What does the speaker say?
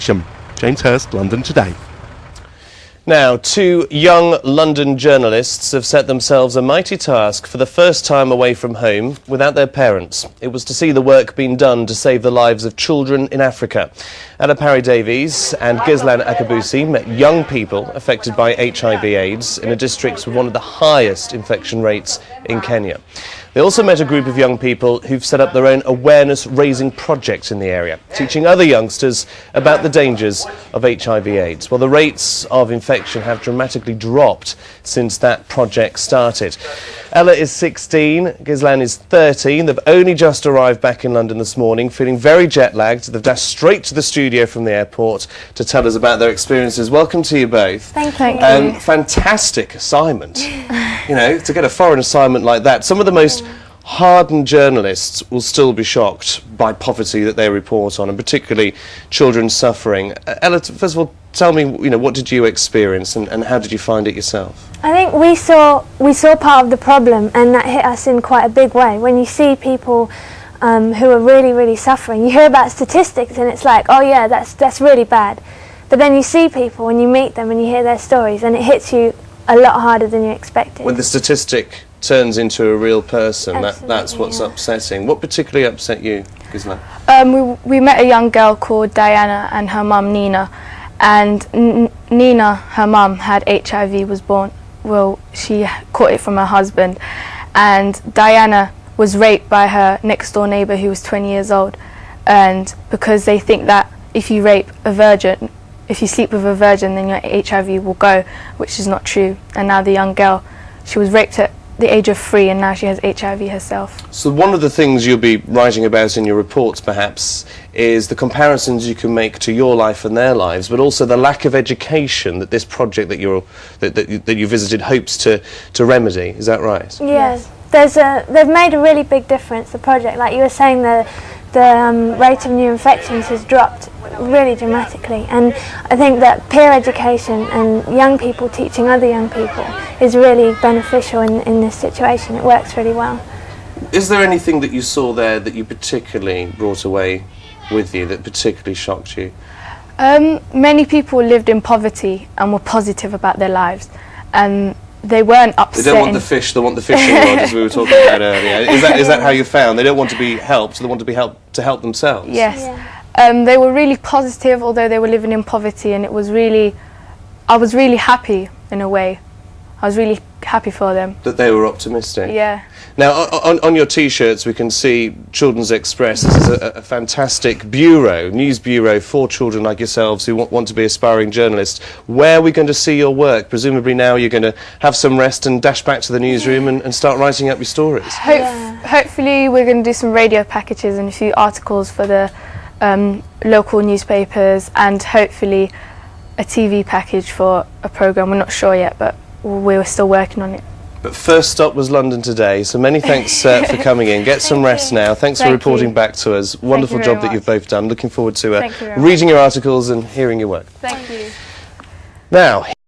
James Hurst, London Today. Now, two young London journalists have set themselves a mighty task for the first time away from home without their parents. It was to see the work being done to save the lives of children in Africa. Ella Parry-Davies and Gislan Akabusi met young people affected by HIV/AIDS in a district with one of the highest infection rates in Kenya. They also met a group of young people who've set up their own awareness-raising project in the area, teaching other youngsters about the dangers of HIV/AIDS. Well, the rates of infection have dramatically dropped since that project started. Ella is 16, Gislan is 13. They've only just arrived back in London this morning, feeling very jet-lagged. They've dashed straight to the studio from the airport to tell us about their experiences. Welcome to you both. Thank you. Fantastic assignment. You know, to get a foreign assignment like that. Some of the most hardened journalists will still be shocked by poverty that they report on, and particularly children suffering. Ella, first of all, tell me, what did you experience and how did you find it yourself? I think we saw part of the problem, and that hit us in quite a big way. When you see people who are really, really suffering, you hear about statistics and it's like, oh yeah, that's really bad. But then you see people and you meet them and you hear their stories and it hits you a lot harder than you expected. When the statistic turns into a real person, that's what's upsetting. What particularly upset you, Gislan? We met a young girl called Diana and her mum Nina, and Nina, her mum, had HIV, was born, well, she caught it from her husband, and Diana was raped by her next door neighbour who was 20 years old, and because they think that if you rape a virgin, if you sleep with a virgin, then your HIV will go, which is not true. And now the young girl, she was raped at the age of 3 and now she has HIV herself. So one of the things you'll be writing about in your reports perhaps is the comparisons you can make to your life and their lives, but also the lack of education that this project that you visited hopes to remedy. Is that right? Yes. They've made a really big difference, the project. Like you were saying, the rate of new infections has dropped really dramatically, and I think that peer education and young people teaching other young people is really beneficial in this situation. It works really well. Is there anything that you saw there that you particularly brought away with you, that particularly shocked you? Many people lived in poverty and were positive about their lives, and they weren't upset. They don't want the fish, they want the fishing rod, as we were talking about earlier. Is that how you found? They don't want to be helped, so they want to be helped to help themselves? Yes. Yeah. They were really positive, although they were living in poverty, and I was really happy in a way. I was really happy for them. That they were optimistic? Yeah. Now, on your T-shirts we can see Children's Express. This is a fantastic bureau, news bureau for children like yourselves who want to be aspiring journalists. Where are we going to see your work? Presumably now you're going to have some rest and dash back to the newsroom and start writing up your stories. Hopefully we're going to do some radio packages and a few articles for the local newspapers, and hopefully a TV package for a programme. We're not sure yet, but we're still working on it. But first stop was London Today, so many thanks for coming in. Get some rest now. Thanks for reporting back to us. Wonderful job that you've both done. Looking forward to reading your articles and hearing your work. Thank you. Now.